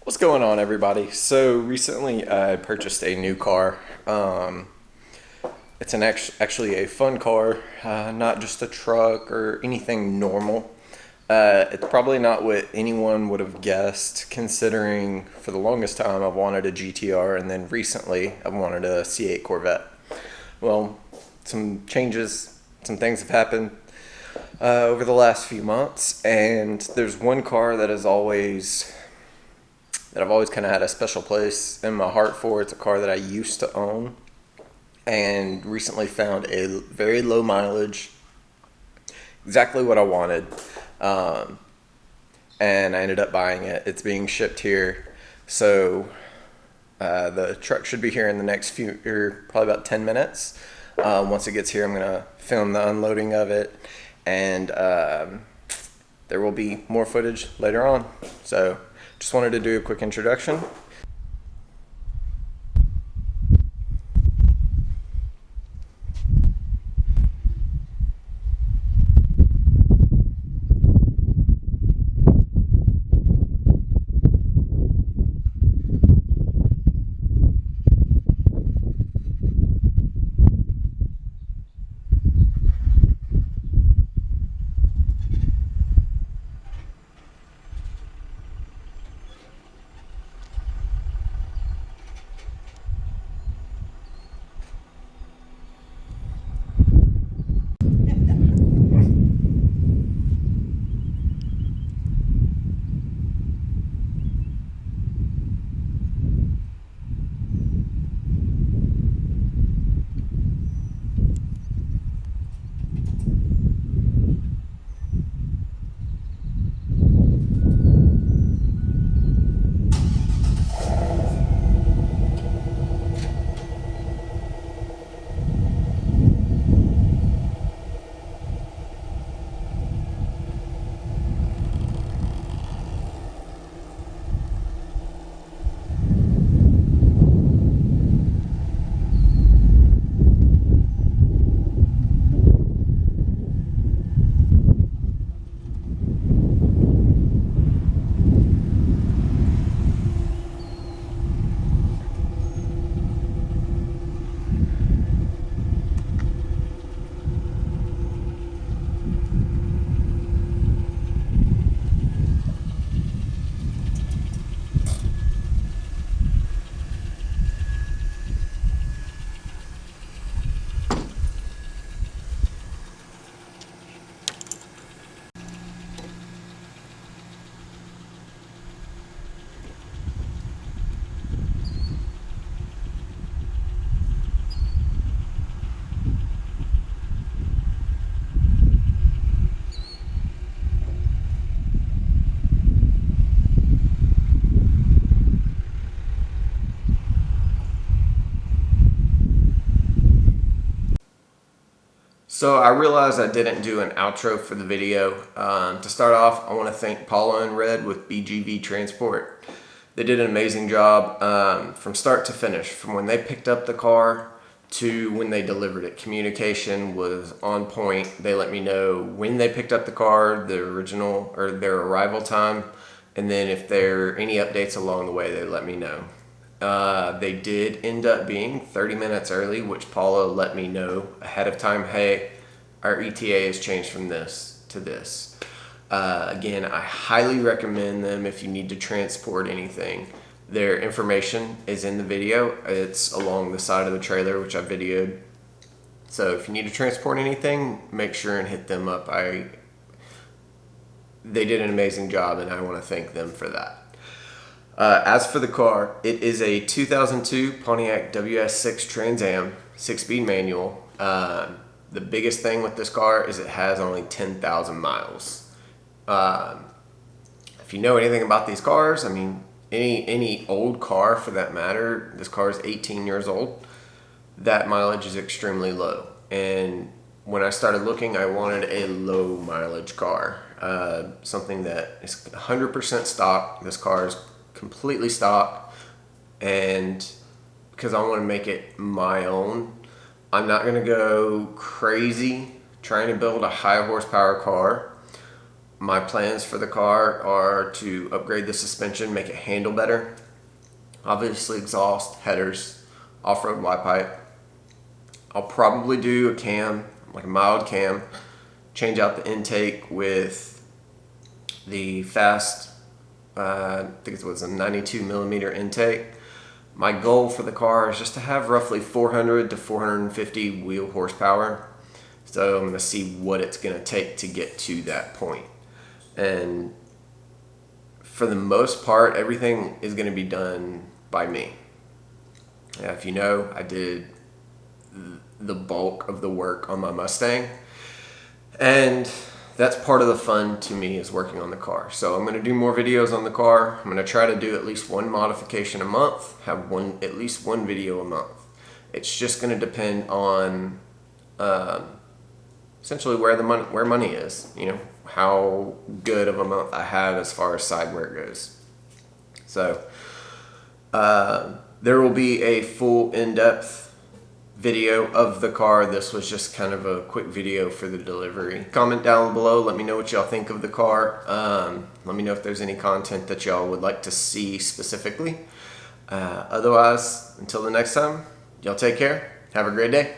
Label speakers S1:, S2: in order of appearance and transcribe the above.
S1: What's going on, everybody? So recently I purchased a new car. It's actually a fun car, not just a truck or anything normal. It's probably not what anyone would have guessed, considering for the longest time I've wanted a GTR, and then recently I've wanted a C8 Corvette. Well, some changes, some things have happened over the last few months, and there's one car that I've always kind of had a special place in my heart for. It's a car that I used to own and recently found a very low mileage, exactly what I wanted. Um, and I ended up buying it. It's being shipped here. So the truck should be here in the next probably about 10 minutes. Once it gets here, I'm going to film the unloading of it. And there will be more footage later on. So just wanted to do a quick introduction. So I realized I didn't do an outro for the video. To start off, I want to thank Paula and Red with BGV Transport. They did an amazing job from start to finish, from when they picked up the car to when they delivered it. Communication was on point. They let me know when they picked up the car, the original or their arrival time, and then if there are any updates along the way, they let me know. They did end up being 30 minutes early, which Paula let me know ahead of time. Hey, our ETA has changed from this to this. Again, I highly recommend them if you need to transport anything. Their information is in the video. It's along the side of the trailer, which I videoed. So if you need to transport anything, make sure and hit them up. They did an amazing job, and I want to thank them for that. As for the car, it is a 2002 Pontiac WS-6 Trans Am, 6-speed manual. The biggest thing with this car is it has only 10,000 miles. If you know anything about these cars, I mean, any old car for that matter, this car is 18 years old, that mileage is extremely low. And when I started looking, I wanted a low mileage car, something that is 100% stock. This car is completely stock, and because I want to make it my own, I'm not going to go crazy trying to build a high horsepower car. My plans for the car are to upgrade the suspension, make it handle better. Obviously exhaust, headers, off-road Y-pipe. I'll probably do a cam, like a mild cam, change out the intake with the fast, I think it was a 92 millimeter intake. My goal for the car is just to have roughly 400 to 450 wheel horsepower. So I'm going to see what it's going to take to get to that point. And for the most part, everything is going to be done by me. If you know, I did the bulk of the work on my Mustang, and that's part of the fun to me, is working on the car. So I'm going to do more videos on the car. I'm going to try to do at least one modification a month, have at least one video a month. It's just going to depend on essentially where money is, you know, how good of a month I have as far as side wear goes. So there will be a full in-depth video of the car. This was just kind of a quick video for the delivery. Comment down below, let me know what y'all think of the car. Let me know if there's any content that y'all would like to see specifically. Otherwise, until the next time, y'all take care. Have a great day.